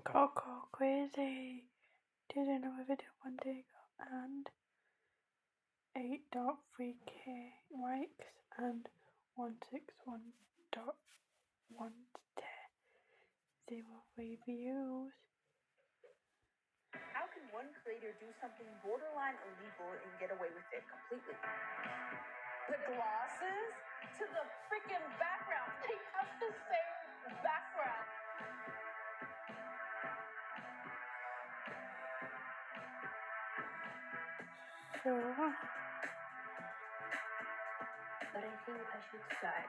Coco Crazy did another video one day ago and 8.3k likes and 161.103 views. How can one creator do something borderline illegal and get away with it completely? The glosses to the freaking background. They have the same background. So, But I think I should start.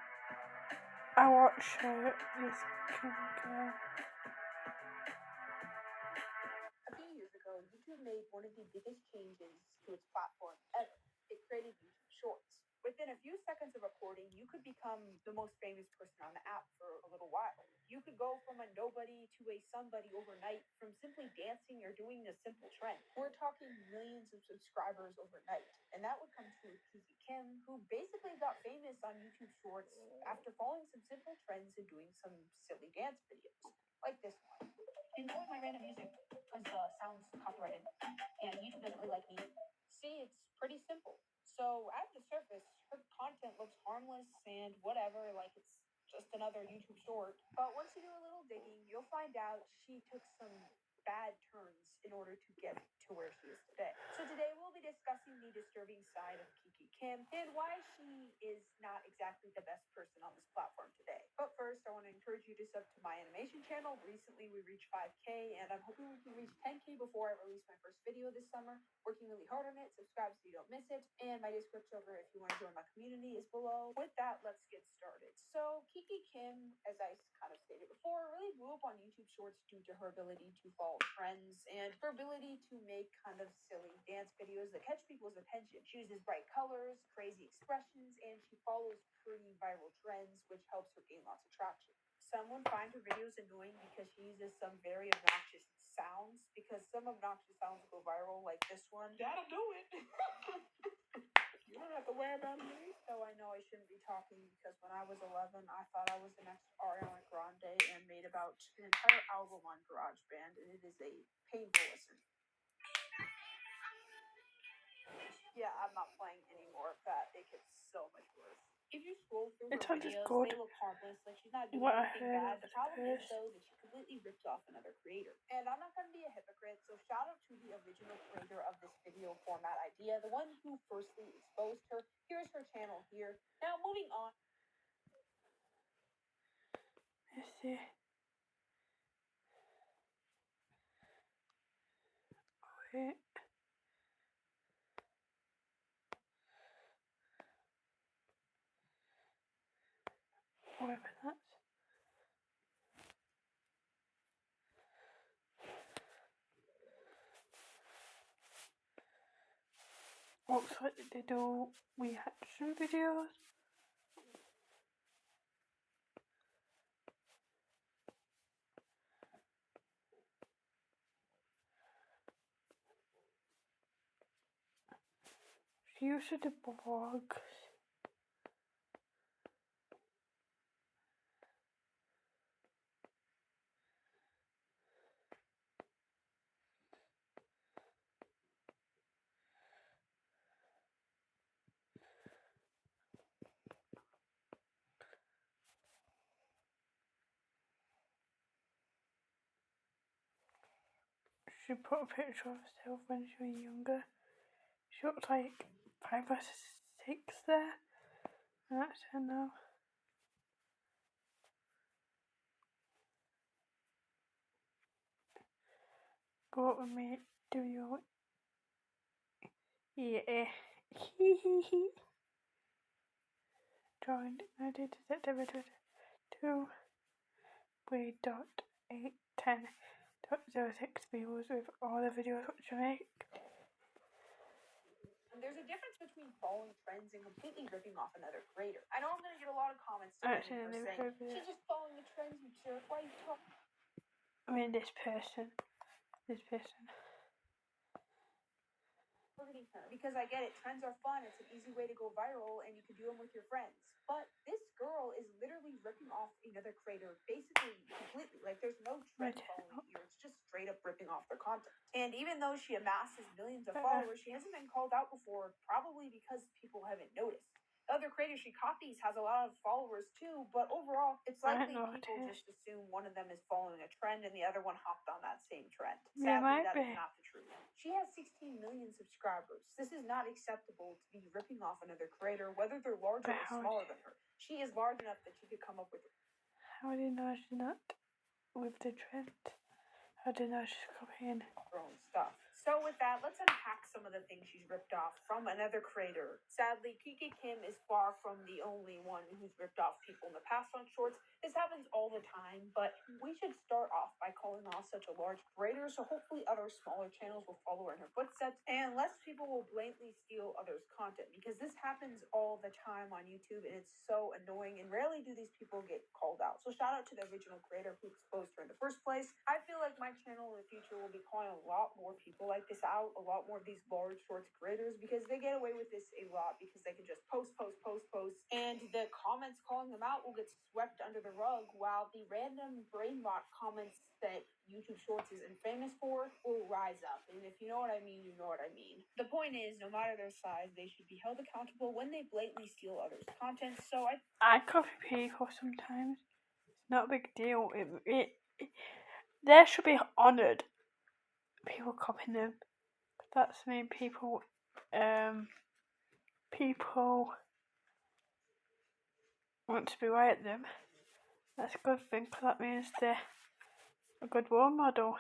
I watched this girl. A few years ago, YouTube made one of the biggest changes to its platform ever. It created YouTube Shorts. Within a few seconds of recording, you could become the most famous person on the app for a little while. You could go from a nobody to a somebody overnight from simply dancing or doing a simple trend. We're talking millions of subscribers overnight. And that would come true with Kiki Kim, who basically got famous on YouTube Shorts after following some simple trends and doing some silly dance videos, like this one. Enjoy my random music because the sound's copyrighted and YouTube doesn't really like me. See, it's pretty simple. So at the surface, her content looks harmless and whatever, like it's just another YouTube short. But once you do a little digging, you'll find out she took some bad turns in order to get to where she is today. So today we'll be discussing the disturbing side of Kiki Kim and why she is not exactly the best person on this platform today. But first, I want to encourage you to sub to my animation channel. Recently, we reached 5K, and I'm hoping we can reach 10K before I release my first video this summer. Working really hard on it. Subscribe so you don't miss it. And my Discord server, if you want to join my community, is below. With that, let's get started. So Kiki Kim, as I kind of stated before, really blew up on YouTube Shorts due to her ability to follow trends and her ability to make kind of silly dance videos that catch people's attention. She uses bright colors, crazy expressions, and she follows pretty viral trends, which helps her gain lots of traction. Some would find her videos annoying because she uses some very obnoxious sounds, because some obnoxious sounds go viral, like this one. That'll do it. You don't have to worry about me. So I know I shouldn't be talking because when I was 11, I thought I was the next Ariana Grande and made about an entire album on GarageBand, and it is a painful listen. Yeah, I'm not playing anymore of that. It gets so much worse. If you scroll through her videos, they look harmless, like she's not doing anything bad. The problem is, though, that she completely ripped off another creator. And I'm not going to be a hypocrite, so shout out to the original creator of this video format idea, the one who firstly exposed her. Here's her channel here. Now, moving on. Let's see. Wait. Whatever that's. Looks like they do reaction videos. She used to do blogs. She put a picture of herself when she was younger. She looks like 5 or 6 there. And that's her now. Go with me, do you? Yeah. Joined 90 to September 22. 3.810.06 views with all the videos which I make. There's a difference between following trends and completely ripping off another creator. I know I'm going to get a lot of comments saying, she's just following the trends, you jerk. Why are you talking? I mean, this person. We're going to defending her because I get it. Trends are fun. It's an easy way to go viral, and you can do them with your friends. But this girl is literally ripping off another creator, basically completely. Like, there's no trend following here. It's just straight up ripping off their content. And even though she amasses millions of followers, she hasn't been called out before, probably because people haven't noticed. The other creator she copies has a lot of followers too, but overall, it's likely people just assume one of them is following a trend and the other one hopped on that same trend. Sadly, that is not the truth. She has 16 million subscribers. This is not acceptable to be ripping off another creator, whether they're larger or smaller than her. She is large enough that she could come up with. How do you know she's not with the trend? How do you know she's copying her own stuff? So with that, let's unpack some of the things she's ripped off from another creator. Sadly, Kiki Kim is far from the only one who's ripped off people in the past on shorts. This happens all the time, but we should start off by calling off such a large creator, so hopefully other smaller channels will follow in her footsteps, and less people will blatantly steal others' content, because this happens all the time on YouTube, and it's so annoying, and rarely do these people get called out. So shout out to the original creator who exposed her in the first place. I feel like my channel in the future will be calling a lot more people like this out, a lot more of these large shorts creators, because they get away with this a lot because they can just post, and the comments calling them out will get swept under the rug, while the random brain rot comments that YouTube Shorts is infamous for will rise up. And if you know what I mean, you know what I mean. The point is, no matter their size, they should be held accountable when they blatantly steal others' content. So I copy people sometimes. It's not a big deal. They should be honoured. People copying them. That's mean people want to be right at them. That's a good thing, because that means they're a good role model.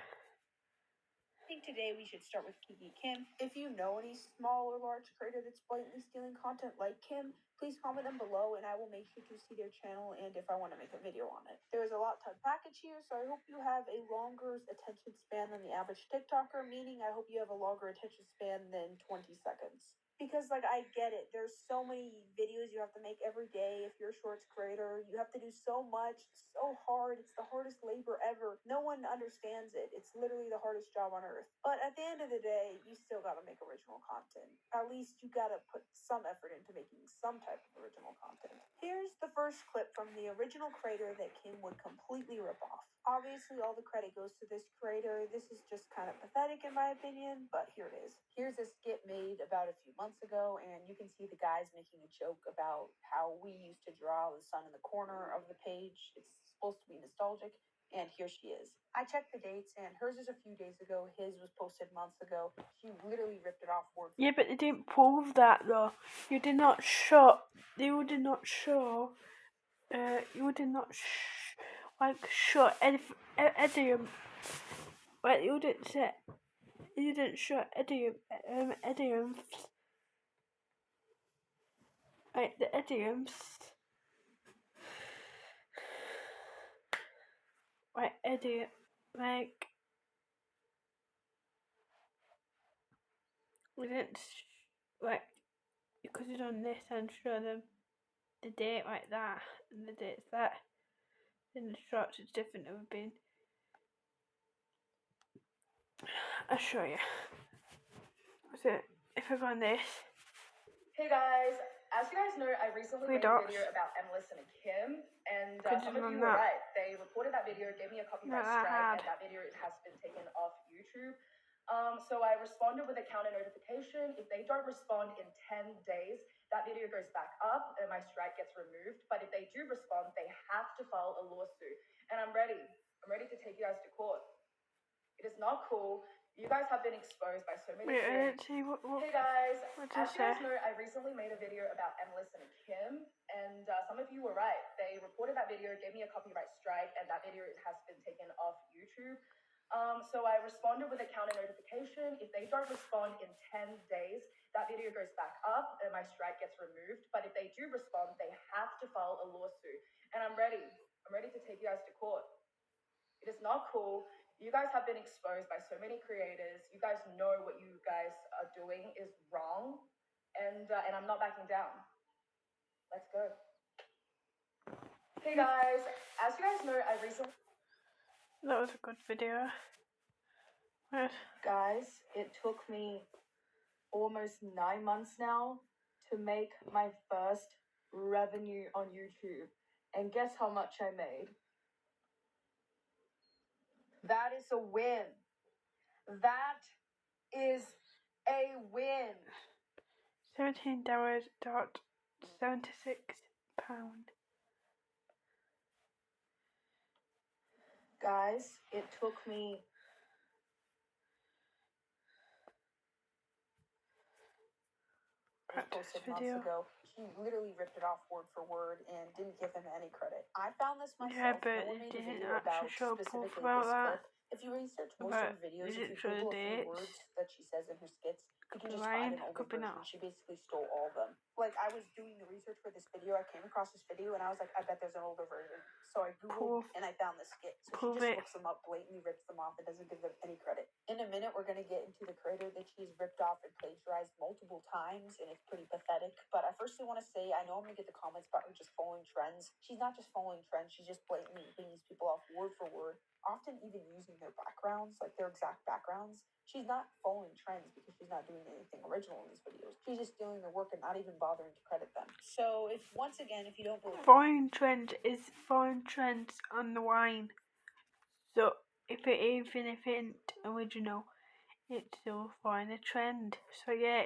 I think today we should start with Kiki Kim. If you know any small or large creator that's blatantly stealing content like Kim, please comment them below and I will make sure to see their channel and if I want to make a video on it. There is a lot to package here, so I hope you have a longer attention span than the average TikToker, meaning I hope you have a longer attention span than 20 seconds. Because, like, I get it. There's so many videos you have to make every day. If you're a shorts creator, you have to do so much. It's so hard. It's the hardest labor ever. No one understands it. It's literally the hardest job on earth. But at the end of the day, you still gotta make original content. At least you gotta put some effort into making some type of original content. Here's the first clip from the original creator that Kim would completely rip off. Obviously, all the credit goes to this creator. This is just kind of pathetic in my opinion, but here it is. Here's a skit made about a few months ago, and you can see the guys making a joke about how we used to draw the sun in the corner of the page. It's supposed to be nostalgic, and here she is. I checked the dates, and hers is a few days ago. His was posted months ago. She literally ripped it off word for word. Yeah, but they didn't prove that though. You did not show. You did not show. You did not show idiom. Well, you didn't say. You didn't show idioms. Like the idioms. Like idiot. Like. We didn't. Like. You could have done this and show them the date like that and the date's that. In the shorts it's different. It would have been. I'll show you. So if I go on this. Hey guys, as you guys know, I recently made a video about Emlist and Kim, and some of you were right. They reported that video, gave me a copyright strike, and that video has been taken off YouTube. So I responded with a counter notification. If they don't respond in 10 days, that video goes back up and my strike gets removed. But if they do respond, they have to file a lawsuit. And I'm ready. I'm ready to take you guys to court. It is not cool. You guys have been exposed by so many things. Hey guys, as you guys know, I recently made a video about Emlist and Kim, and some of you were right. They reported that video, gave me a copyright strike, and that video has been taken off YouTube. So I responded with a counter notification. If they don't respond in 10 days, that video goes back up and my strike gets removed. But if they do respond, they have to file a lawsuit. And I'm ready. I'm ready to take you guys to court. It is not cool. You guys have been exposed by so many creators. You guys know what you guys are doing is wrong. And I'm not backing down. Let's go. Hey guys, as you guys know, I recently... That was a good video. Guys, it took me almost almost 9 months now to make my first revenue on YouTube. And guess how much I made? That is a win. That is a win. £17.76. Guys, it took me posted months ago. He literally ripped it off word for word and didn't give him any credit. I found this myself. Yeah, but no one made a didn't video about actually show specifically proof about this that. clip. If you research most But of her videos, is if it you show Google a few dates? words that she says in her skits, you can just Lying? find an older Could be version. not. She basically stole all of them. Like, I was doing the research for this video, I came across this video, and I was like, I bet there's an older version. So I Googled, and I found the skit. So she just looks them up, blatantly rips them off, and doesn't give them any credit. In a minute, we're going to get into the creator that she's ripped off and plagiarized multiple times, and it's pretty pathetic. But I firstly want to say, I know I'm going to get the comments about her just following trends. She's not just following trends, she's just blatantly ripping these people off word for word, often even using their backgrounds, like their exact backgrounds. She's not following trends because she's not doing anything original in these videos. She's just stealing their work and not even bothering to credit them. So, if you don't believe... Foreign trend is foreign trends on the line. So, if it isn't original, it's still foreign trend. So, yeah,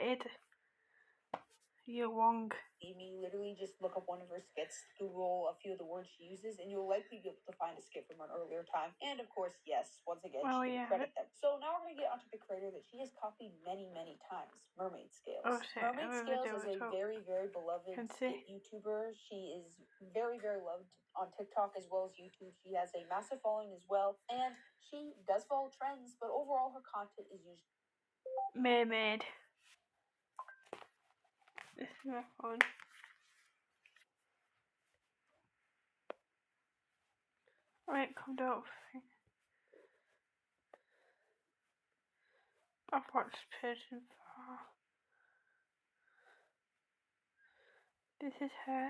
you're wrong. Me literally just look up one of her skits, Google a few of the words she uses, and you'll likely be able to find a skit from an earlier time. And of course, yes, once again, she didn't credit them. So now we're going to get onto the creator that she has copied many, many times, Mermaid Scales. Mermaid Scales is a very, very beloved skit YouTuber. She is very, very loved on TikTok as well as YouTube. She has a massive following as well, and she does follow trends, but overall her content is usually mermaid. This is my phone. Alright, come down. I've watched Pigeon Far. This is her.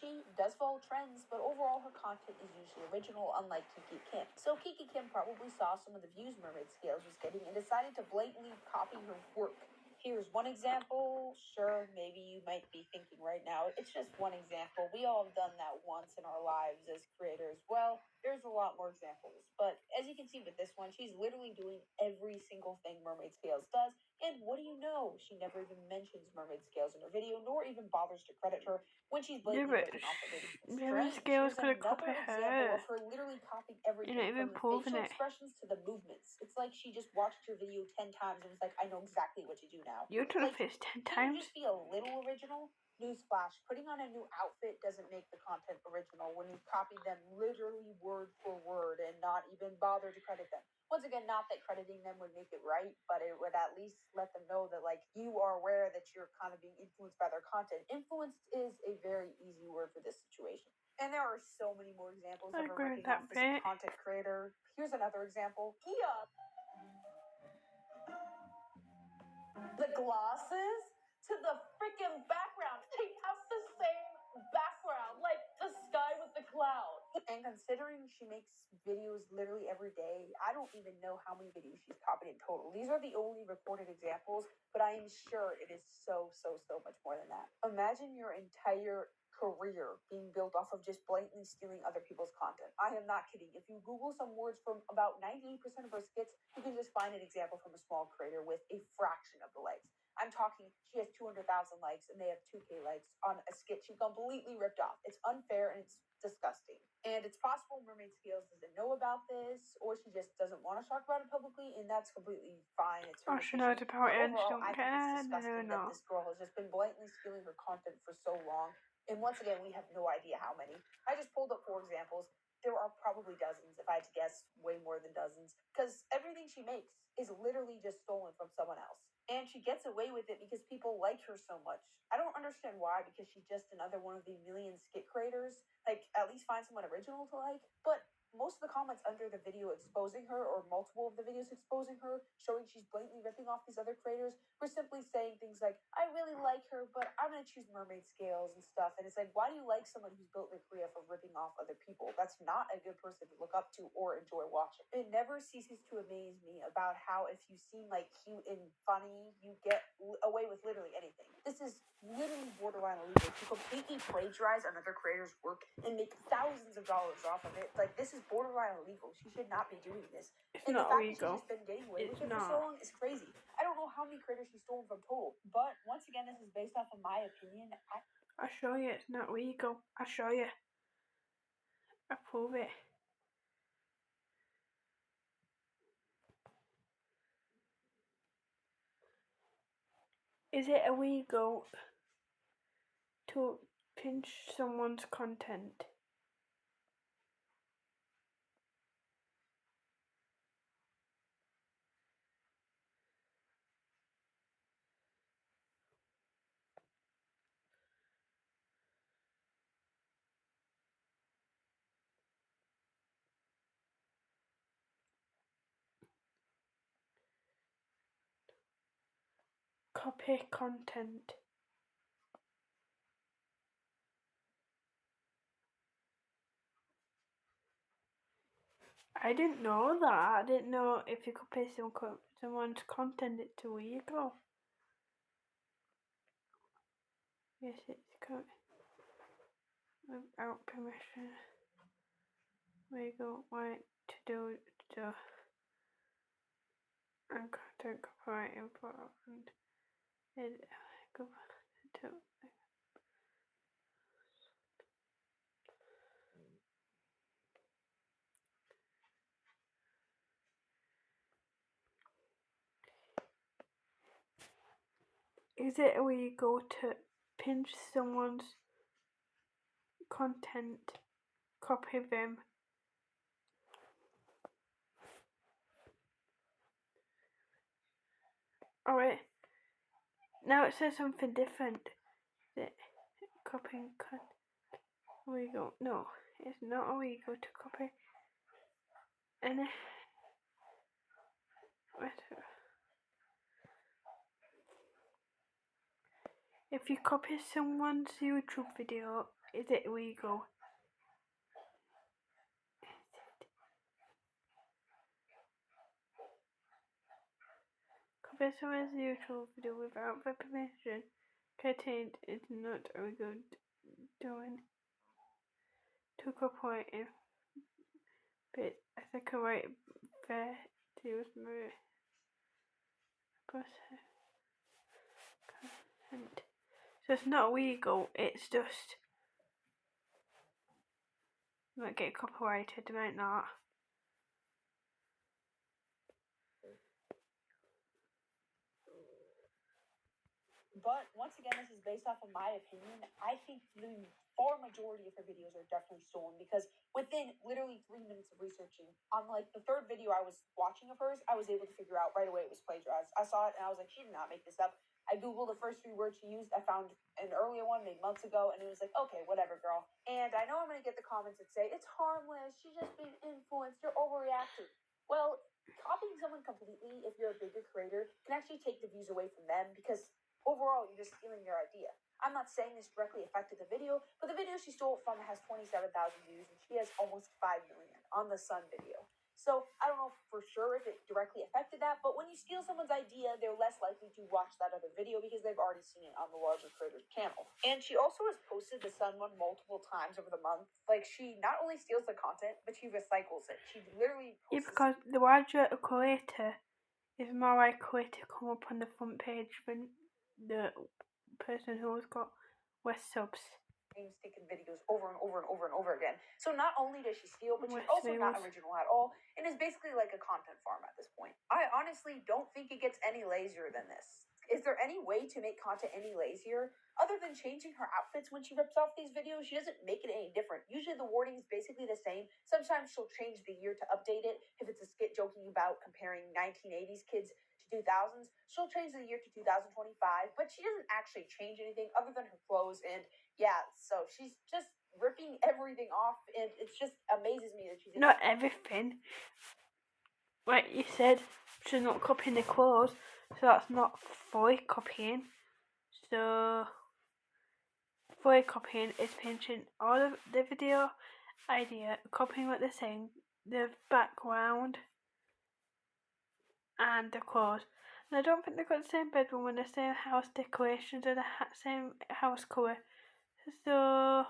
She does follow trends, but overall her content is usually original, unlike Kiki Kim. So Kiki Kim probably saw some of the views Mermaid Scales was getting and decided to blatantly copy her work. Here's one example. Sure, maybe you might be thinking right now, it's just one example. We all have done that once in our lives as creators. Well, there's a lot more examples. But as you can see with this one, she's literally doing every single thing Mermaid Scales does. And what do you know? She never even mentions Mermaid Scales in her video, nor even bothers to credit her when she's blatantly ripping off the video. Mermaid Scales could have copied her. Of her literally copying everything from the facial expressions to the movements. It's like she just watched your video 10 times and was like, I know exactly what to do now. You took like, this 10 times? Can you just be a little original? Newsflash, putting on a new outfit doesn't make the content original when you copy them literally word for word and not even bother to credit them. Once again, not that crediting them would make it right, but it would at least let them know that, like, you are aware that you're kind of being influenced by their content. Influenced is a very easy word for this situation. And there are so many more examples of her ripping off this content creator. Here's another example. Kia. The glasses to the freaking background. They have the same background, like the sky with the clouds. And considering she makes videos literally every day, I don't even know how many videos she's copied in total. These are the only recorded examples, but I am sure it is so much more than that. Imagine your entire career being built off of just blatantly stealing other people's content. I am not kidding. If you Google some words from about 98% of her skits, you can just find an example from a small creator with a fraction of the likes. I'm talking, she has 200,000 likes and they have 2K likes on a skit she completely ripped off. It's unfair and it's disgusting. And it's possible Mermaid Scales doesn't know about this, or she just doesn't want to talk about it publicly, and that's completely fine. It's her she knows about it and she don't care. It's disgusting that this girl has just been blatantly stealing her content for so long. And once again, we have no idea how many. I just pulled up 4 examples. There are probably dozens, if I had to guess, way more than dozens, because everything she makes is literally just stolen from someone else. And she gets away with it because people like her so much. I don't understand why, because she's just another one of the million skit creators. Like, at least find someone original to like. But most of the comments under the video exposing her, or multiple of the videos exposing her, showing she's blatantly ripping off these other creators, were simply saying things like, I really like her, but I'm going to choose mermaid scales and stuff. And it's like, why do you like someone who's built their career for ripping off other people? That's not a good person to look up to or enjoy watching. It never ceases to amaze me about how if you seem like cute and funny, you get away with literally anything. This is literally borderline illegal to completely plagiarize another creator's work and make thousands of dollars off of it. Like, this is borderline illegal. She should not be doing this. It's And not the fact illegal. that she's just been getting away with it for not. so long is crazy. I don't know how many creators she's stolen from total. But once again, this is based off of my opinion. I'll show you it's not illegal. I'll show you. I prove it. Is it illegal to pinch someone's content? Copy content. I didn't know that. I didn't know if you copy someone's content, it's illegal. Yes, it's without permission. Legal right to do stuff and content copyright important. It to Is it illegal to pinch someone's content, copy them? Alright, now it says something different. That copying illegal. No, it's not illegal to copy any. If you copy someone's YouTube video, is it illegal? Copy someone's YouTube video without their permission contained is not illegal doing. To copyright but I think I write fair to use my consent. So it's not illegal, it's just might get copyrighted, might not. But once again, this is based off of my opinion. I think the far majority of her videos are definitely stolen because within literally 3 minutes of researching, on like the third video I was watching of hers, I was able to figure out right away it was plagiarized. I saw it and I was like, she did not make this up. I Googled the first 3 words she used. I found an earlier one made months ago, and it was like, okay, whatever, girl. And I know I'm going to get the comments that say, it's harmless, she's just being influenced, you're overreacting. Well, copying someone completely, if you're a bigger creator, can actually take the views away from them because overall, you're just stealing their idea. I'm not saying this directly affected the video, but the video she stole from has 27,000 views, and she has almost 5 million on the Sun video. So I don't know for sure if it directly affected that, but when you steal someone's idea, they're less likely to watch that other video because they've already seen it on the larger creator's channel. And she also has posted the Sun one multiple times over the month. Like, she not only steals the content, but she recycles it. She literally posts... Yeah, because the larger creator is more likely to come up on the front page than the person who's got less subs. Taken videos over and over and over and over again. So not only does she steal, but she's also not original at all, and is basically like a content farm at this point. I honestly don't think it gets any lazier than this. Is there any way to make content any lazier? Other than changing her outfits when she rips off these videos, she doesn't make it any different. Usually the wording is basically the same. Sometimes she'll change the year to update it. If it's a skit joking about comparing 1980s kids to 2000s, she'll change the year to 2025, but she doesn't actually change anything other than her clothes. And yeah, so she's just ripping everything off, and it just amazes me that she's not everything. Like you said, she's not copying the clothes, so that's not fully copying. So fully copying is pinching all of the video idea, copying what they're saying, the background and the clothes. And I don't think they've got the same bedroom and the same house decorations or the same house colour. So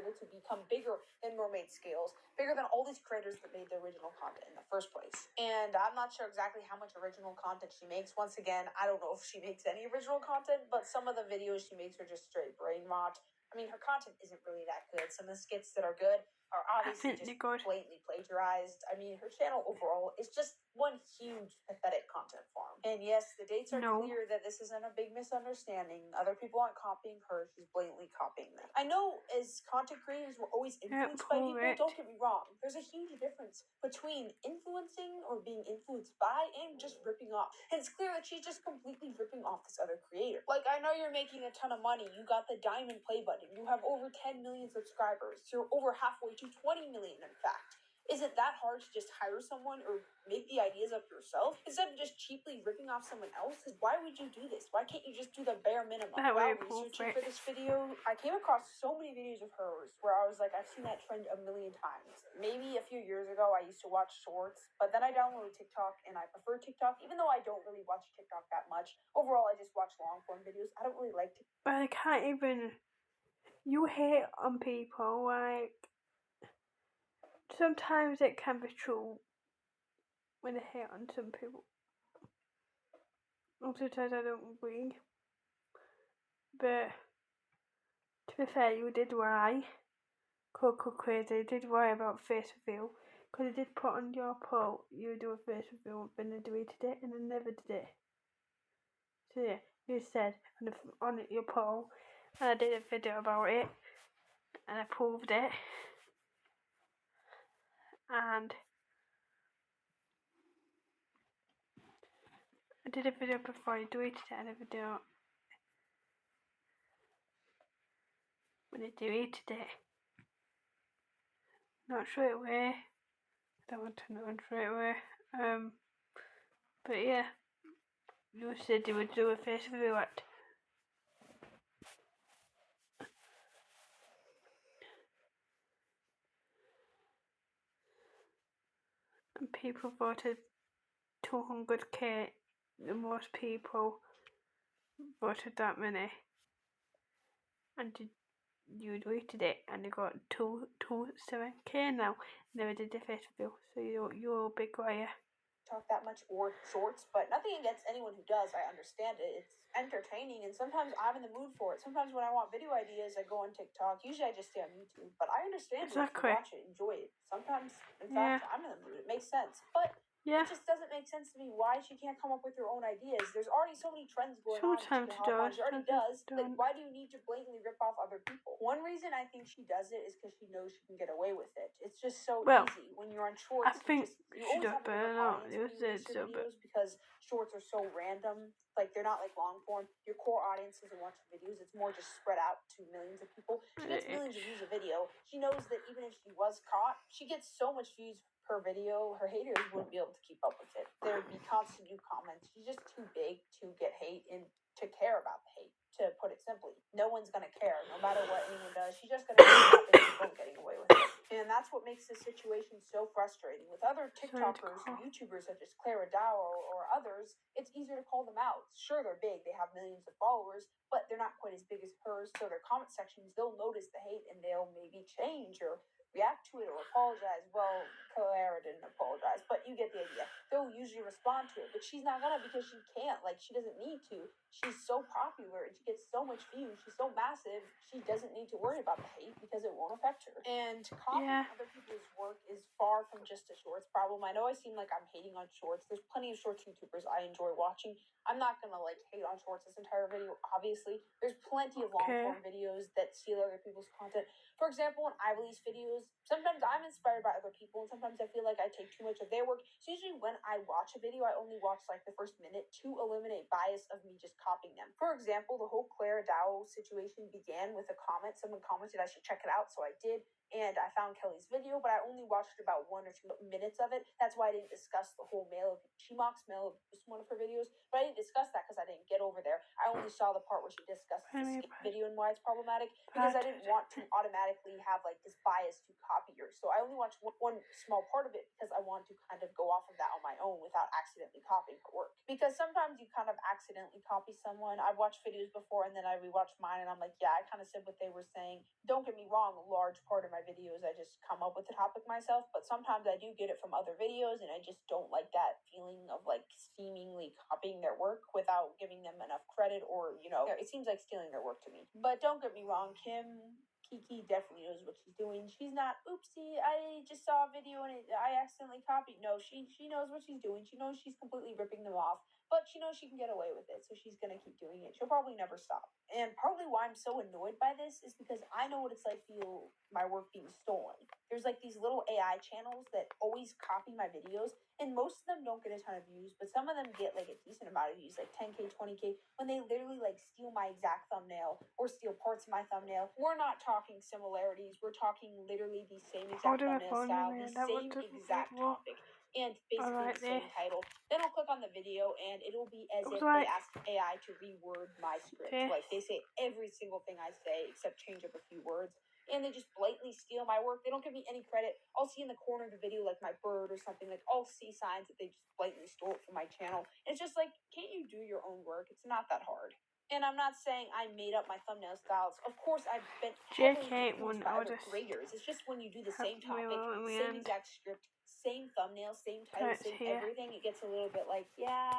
able to become bigger than Mermaid Scales, bigger than all these creators that made the original content in the first place. And I'm not sure exactly how much original content she makes. Once again, I don't know if she makes any original content, but some of the videos she makes are just straight brain rot. I mean, her content isn't really that good. Some of the skits that are good are obviously just blatantly plagiarized. I mean, her channel overall is just one huge pathetic content farm. And yes, the dates are clear that this isn't a big misunderstanding. Other people aren't copying her, she's blatantly copying them. I know as content creators we're always influenced by people, don't get me wrong. There's a huge difference between influencing or being influenced by and just ripping off. And it's clear that she's just completely ripping off this other creator. Like, I know you're making a ton of money, you got the diamond play button, you have over 10 million subscribers, you're over halfway to 20 million in fact. Is it that hard to just hire someone or make the ideas up yourself instead of just cheaply ripping off someone else? Why would you do this? Why can't you just do the bare minimum? While researching for this video, I came across so many videos of hers where I was like, I've seen that trend a million times. Maybe a few years ago I used to watch shorts, but then I downloaded TikTok and I prefer TikTok, even though I don't really watch TikTok that much. Overall, I just watch long form videos. I don't really like TikTok. But I can't even. You hate on people, like. Sometimes it can be true when I hate on some people. And sometimes I don't agree. But to be fair, you did worry. Coco Crazy did worry about face reveal. Because I did put on your poll, you would do a face reveal, and then I deleted it, and I never did it. So yeah, you said on your poll, and I did a video about it, and I proved it. And I did a video before I deleted it, and a video when I deleted it. Not straight away. I don't want to know straight away. But yeah, you said you would do a face reveal at. And people voted 200k. The most people voted that many, and you deleted it, and you got 227k now. Never did the face reveal, so you're a big liar. Talk that much or shorts, but nothing against anyone who does. I understand it. It's entertaining, and sometimes I'm in the mood for it. Sometimes when I want video ideas, I go on TikTok. Usually I just stay on YouTube, but I understand exactly. It. Watch it, enjoy it. Sometimes, in fact, I'm in the mood. It makes sense, but it just doesn't make sense to me why she can't come up with her own ideas. There's already so many trends going on. She already does. Like, why do you need to blatantly rip off other people? One reason I think she does it is because she knows she can get away with it. It's just so easy when you're on shorts. I think you always have videos because shorts are so random. Like, they're not like long form. Your core audience doesn't watch videos. It's more just spread out to millions of people. She gets millions of views a video. She knows that even if she was caught, she gets so much views per video. Her haters wouldn't be able to keep up with it. There would be constant new comments. She's just too big to get hate and to care about the hate, to put it simply. No one's going to care, no matter what anyone does. She's just going to keep people getting away with it. And that's what makes this situation so frustrating. With other TikTokers or YouTubers such as Clara Dow or others, it's easier to call them out. Sure, they're big, they have millions of followers, but they're not quite as big as hers, so their comment sections, they'll notice the hate and they'll maybe change or react to it or apologize. Well, Clara didn't apologize, but you get the idea. They'll usually respond to it, but she's not gonna because she can't. Like, she doesn't need to. She's so popular and she gets so much views. She's so massive. She doesn't need to worry about the hate because it won't affect her. And copying other people's work is far from just a shorts problem. I know I seem like I'm hating on shorts. There's plenty of shorts YouTubers I enjoy watching. I'm not gonna like hate on shorts this entire video. Obviously, there's plenty of long form videos that steal other people's content. For example, when I release videos, videos, sometimes I'm inspired by other people, and sometimes I feel like I take too much of their work. So usually when I watch a video, I only watch like the first minute to eliminate bias of me just copying them. For example, the whole Clara Dow situation began with a comment. Someone commented I should check it out, so I did. And I found Kelly's video, but I only watched about 1 or 2 minutes of it. That's why I didn't discuss the whole she mocks male abuse in one of her videos, but I didn't discuss that because I didn't get over there. I only saw the part where she discussed the skip video and why it's problematic, because I didn't want to automatically have like this bias to copy her. So I only watched one small part of it because I want to kind of go off of that on my own without accidentally copying her work. Because sometimes you kind of accidentally copy someone. I've watched videos before and then I rewatched mine and I'm like, yeah, I kind of said what they were saying. Don't get me wrong, a large part of my videos I just come up with the topic myself, but sometimes I do get it from other videos and I just don't like that feeling of like seemingly copying their work without giving them enough credit, or it seems like stealing their work to me. But don't get me wrong, Kiki definitely knows what she's doing. She's not, oopsie, I just saw a video and I accidentally copied. No, she knows what she's doing. She knows she's completely ripping them off, but she knows she can get away with it, so she's gonna keep doing it. She'll probably never stop. And partly why I'm so annoyed by this is because I know what it's like to feel my work being stolen. There's like these little AI channels that always copy my videos, and most of them don't get a ton of views, but some of them get like a decent amount of views, like 10K, 20K, when they literally like steal my exact thumbnail or steal parts of my thumbnail. We're not talking similarities, we're talking literally the same exact thumbnail style, the same exact topic, and basically the same title. Then I'll click on the video and it'll be as if they asked AI to reword my script. Like they say every single thing I say except change up a few words. And they just blatantly steal my work. They don't give me any credit. I'll see in the corner of the video like my bird or something, like I'll see signs that they just blatantly stole it from my channel. It's just like, can't you do your own work? It's not that hard. And I'm not saying I made up my thumbnail styles. Of course, I've been heavily influenced by other creators. It's just when you do the same topic, same exact script, same thumbnail, same title, same everything, it gets a little bit like, yeah,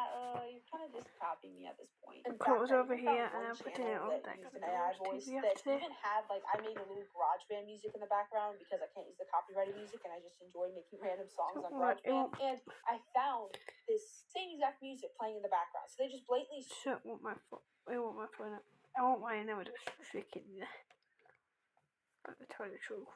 you're kind of just copying me at this point. In fact, I over here and I'm putting it on that used an AI voice that even had, like, I made a little GarageBand music in the background because I can't use the copyrighted music and I just enjoy making random songs on GarageBand. And I found this same exact music playing in the background. So they just blatantly... I want my phone up. I want mine now, just freaking there. But to tell you the truth.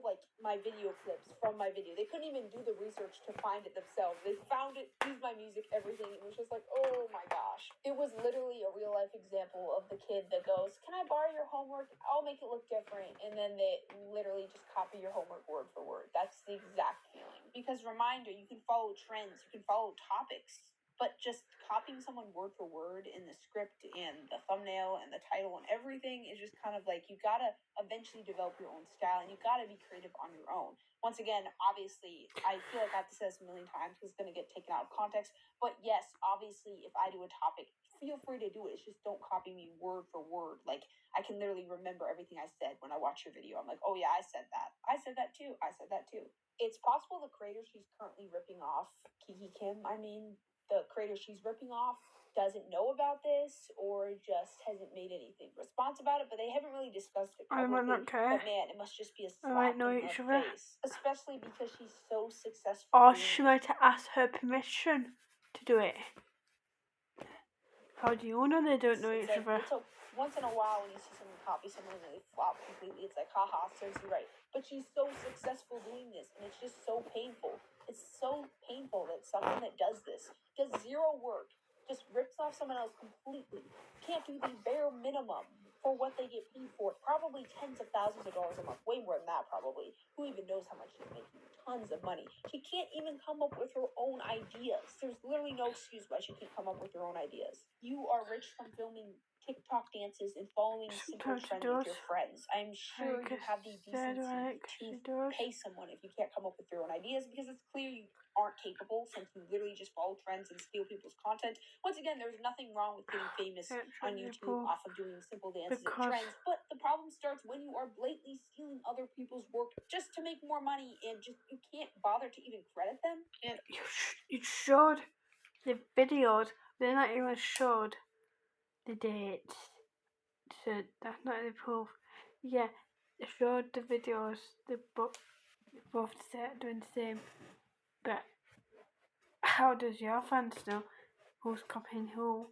Like my video clips from my video. They couldn't even do the research to find it themselves. They found it, used my music, everything. It was just like, oh my gosh. It was literally a real life example of the kid that goes, can I borrow your homework? I'll make it look different. And then they literally just copy your homework word for word. That's the exact feeling. Because reminder, you can follow trends, you can follow topics, but just copying someone word for word in the script and the thumbnail and the title and everything is just kind of like, you gotta eventually develop your own style and you gotta be creative on your own. Once again, obviously, I feel like I have to say this a million times because it's gonna get taken out of context, but yes, obviously, if I do a topic, feel free to do it. It's just don't copy me word for word. Like, I can literally remember everything I said when I watch your video. I'm like, oh yeah, I said that. I said that too. I said that too. It's possible the creator she's currently ripping off, Kiki Kim, the creator she's ripping off doesn't know about this or just hasn't made anything response about it, but they haven't really discussed it publicly. I might not care. But man, it must just be a slap in the face, especially because she's so successful. Or she might ask her permission to do it. How do you know they don't know each other? Once in a while when you see someone copy someone and they flop completely, it's like, haha, serves you right. But she's so successful doing this, and it's just so painful. It's so painful that someone that does this, does zero work, just rips off someone else completely, can't do the bare minimum for what they get paid for, probably tens of thousands of dollars a month, way more than that probably. Who even knows how much she's making? Tons of money. She can't even come up with her own ideas. There's literally no excuse why she can't come up with her own ideas. You are rich from filming TikTok dances and following simple trends with your friends. I'm sure you have the decency to pay someone if you can't come up with your own ideas, because it's clear you aren't capable since you literally just follow trends and steal people's content. Once again, there's nothing wrong with getting famous on YouTube off of doing simple dances and trends, but the problem starts when you are blatantly stealing other people's work just to make more money and just you can't bother to even credit them. And you showed the videos, they're not even showed the dates, so that's not the proof. Yeah, they showed the videos, they both doing the same, but how does your fans know who's copying who?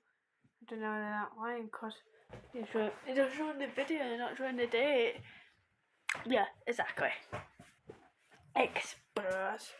I don't know, they're not lying, because You're just showing the video, you're not showing the date. Yeah, exactly. Expose.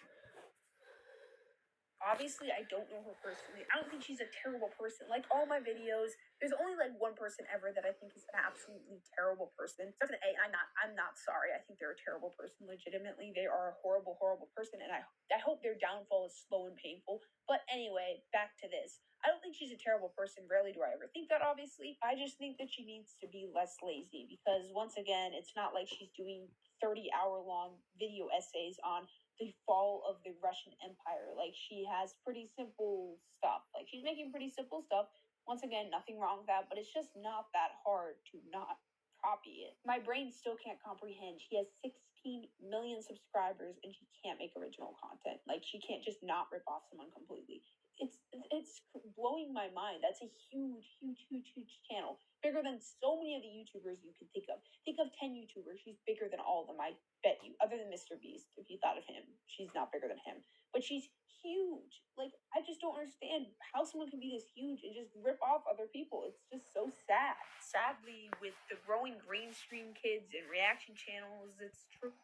Obviously, I don't know her personally. I don't think she's a terrible person. Like, all my videos, there's only like one person ever that I think is an absolutely terrible person. Starts with an A, and I'm not sorry. I think they're a terrible person. Legitimately, they are a horrible, horrible person, and I hope their downfall is slow and painful. But anyway, back to this. I don't think she's a terrible person. Rarely do I ever think that, obviously. I just think that she needs to be less lazy because, once again, it's not like she's doing 30-hour-long video essays on the fall of the Russian Empire. Like, she has pretty simple stuff. Like, she's making pretty simple stuff. Once again, nothing wrong with that, but it's just not that hard to not copy it. My brain still can't comprehend. She has 16 million subscribers and she can't make original content. Like, she can't just not rip off someone completely. It's blowing my mind. That's a huge, huge, huge, huge channel. Bigger than so many of the YouTubers you can think of. Think of 10 YouTubers. She's bigger than all of them, I bet you. Other than Mr. Beast, if you thought of him. She's not bigger than him. But she's huge. Like, I just don't understand how someone can be this huge and just rip off other people. It's just so sad. Sadly, with the growing green screen kids and reaction channels, it's true.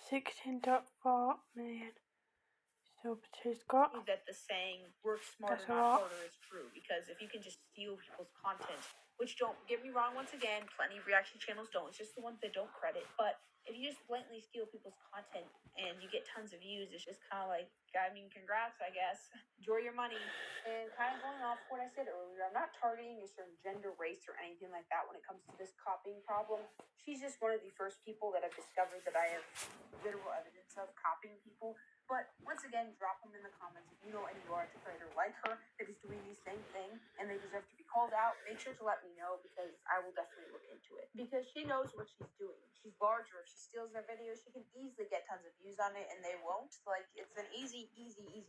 16.4 million. So she's got that the saying "work smarter, that's not harder" is true, because if you can just steal people's content, which, don't get me wrong, once again, plenty of reaction channels don't, it's just the ones that don't credit, but if you just blatantly steal people's content and you get tons of views, it's just kind of like, I mean, congrats, I guess. Enjoy your money. And kind of going off what I said earlier, I'm not targeting a certain gender, race, or anything like that when it comes to this copying problem. She's just one of the first people that I've discovered that I have literal evidence of copying people. But once again, drop them in the comments if you know any large creator like her that is doing the same thing and they deserve to be called out. Make sure to let me know because I will definitely look into it. Because she knows what she's doing. She's larger. If she steals their videos, she can easily get tons of views on it and they won't. Like, it's an easy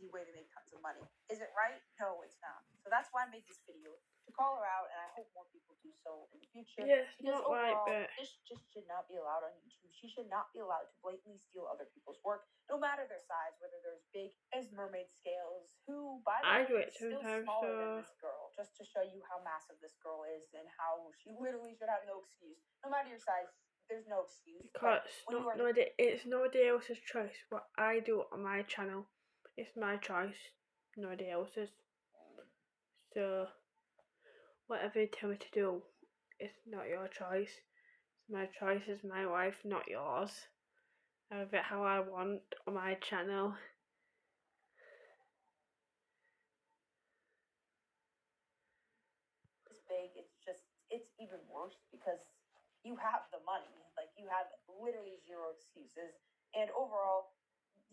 way to make tons of money. Is it right? No, it's not. So that's why I made this video, to call her out, and I hope more people do so in the future. yes, because not overall, right, but this just should not be allowed on YouTube. She should not be allowed to blatantly steal other people's work, no matter their size, whether they're as big as mermaid scales, who, by the I do way, it is still sometimes. smaller So than this girl, just to show you how massive this girl is and how she literally should have no excuse. No matter your size, there's no excuse. because it's nobody else's choice. What I do on my channel, it's my choice, nobody else's. So whatever you tell me to do, it's not your choice. My choice is my life, not yours. I have it how I want on my channel. It's big. It's even worse because you have the money. Like, you have literally zero excuses. And overall,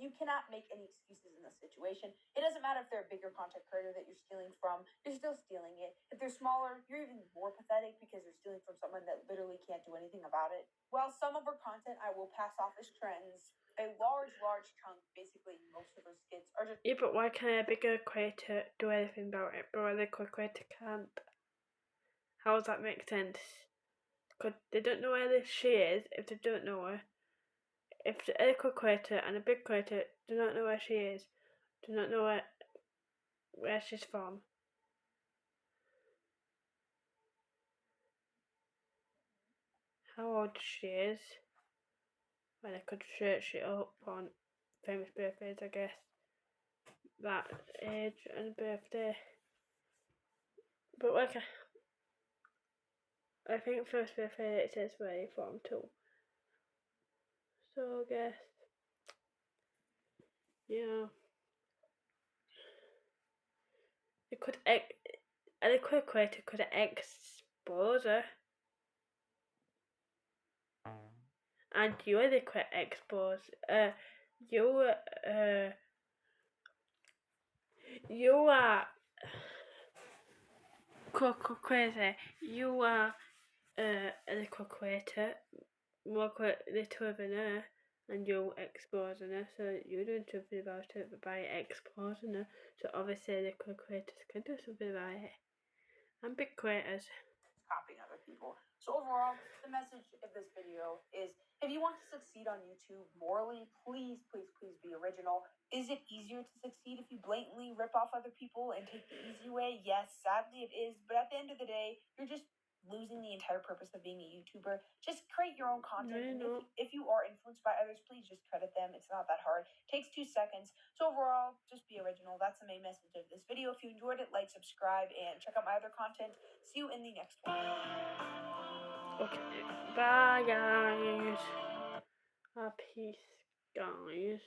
you cannot make any excuses in this situation. It doesn't matter if they're a bigger content creator that you're stealing from, you're still stealing it. If they're smaller, you're even more pathetic because you're stealing from someone that literally can't do anything about it. While some of her content I will pass off as trends, a large chunk, basically most of her skits, are just... Yeah, but why can't a bigger creator do anything about it, but a little creator can't? How does that make sense? Because they don't know where she is, if they don't know her. If the little creator and a big creator do not know where she is, do not know where she's from. How old she is. Well, I could search it up on famous birthdays, I guess. That age and birthday. But like, I think first birthday it says where you're from too. So I guess, yeah. It could a little creator could expose her. And you are the expose. You are crazy. You are a little creator, more little than her, and you're exposing her. So you're doing something about it by exposing her. So obviously, little creators can do something about it, and big creators. Copying other people. So overall, the message of this video is, if you want to succeed on YouTube morally, please, please, please be original. Is it easier to succeed if you blatantly rip off other people and take the easy way? Yes, sadly it is. But at the end of the day, you're just losing the entire purpose of being a YouTuber. Just create your own content. And if you are influenced by others, please just credit them. It's not that hard. It takes 2 seconds. So overall, just be original. That's the main message of this video. If you enjoyed it, like, subscribe, and check out my other content. See you in the next one. Okay, bye guys. Peace, guys.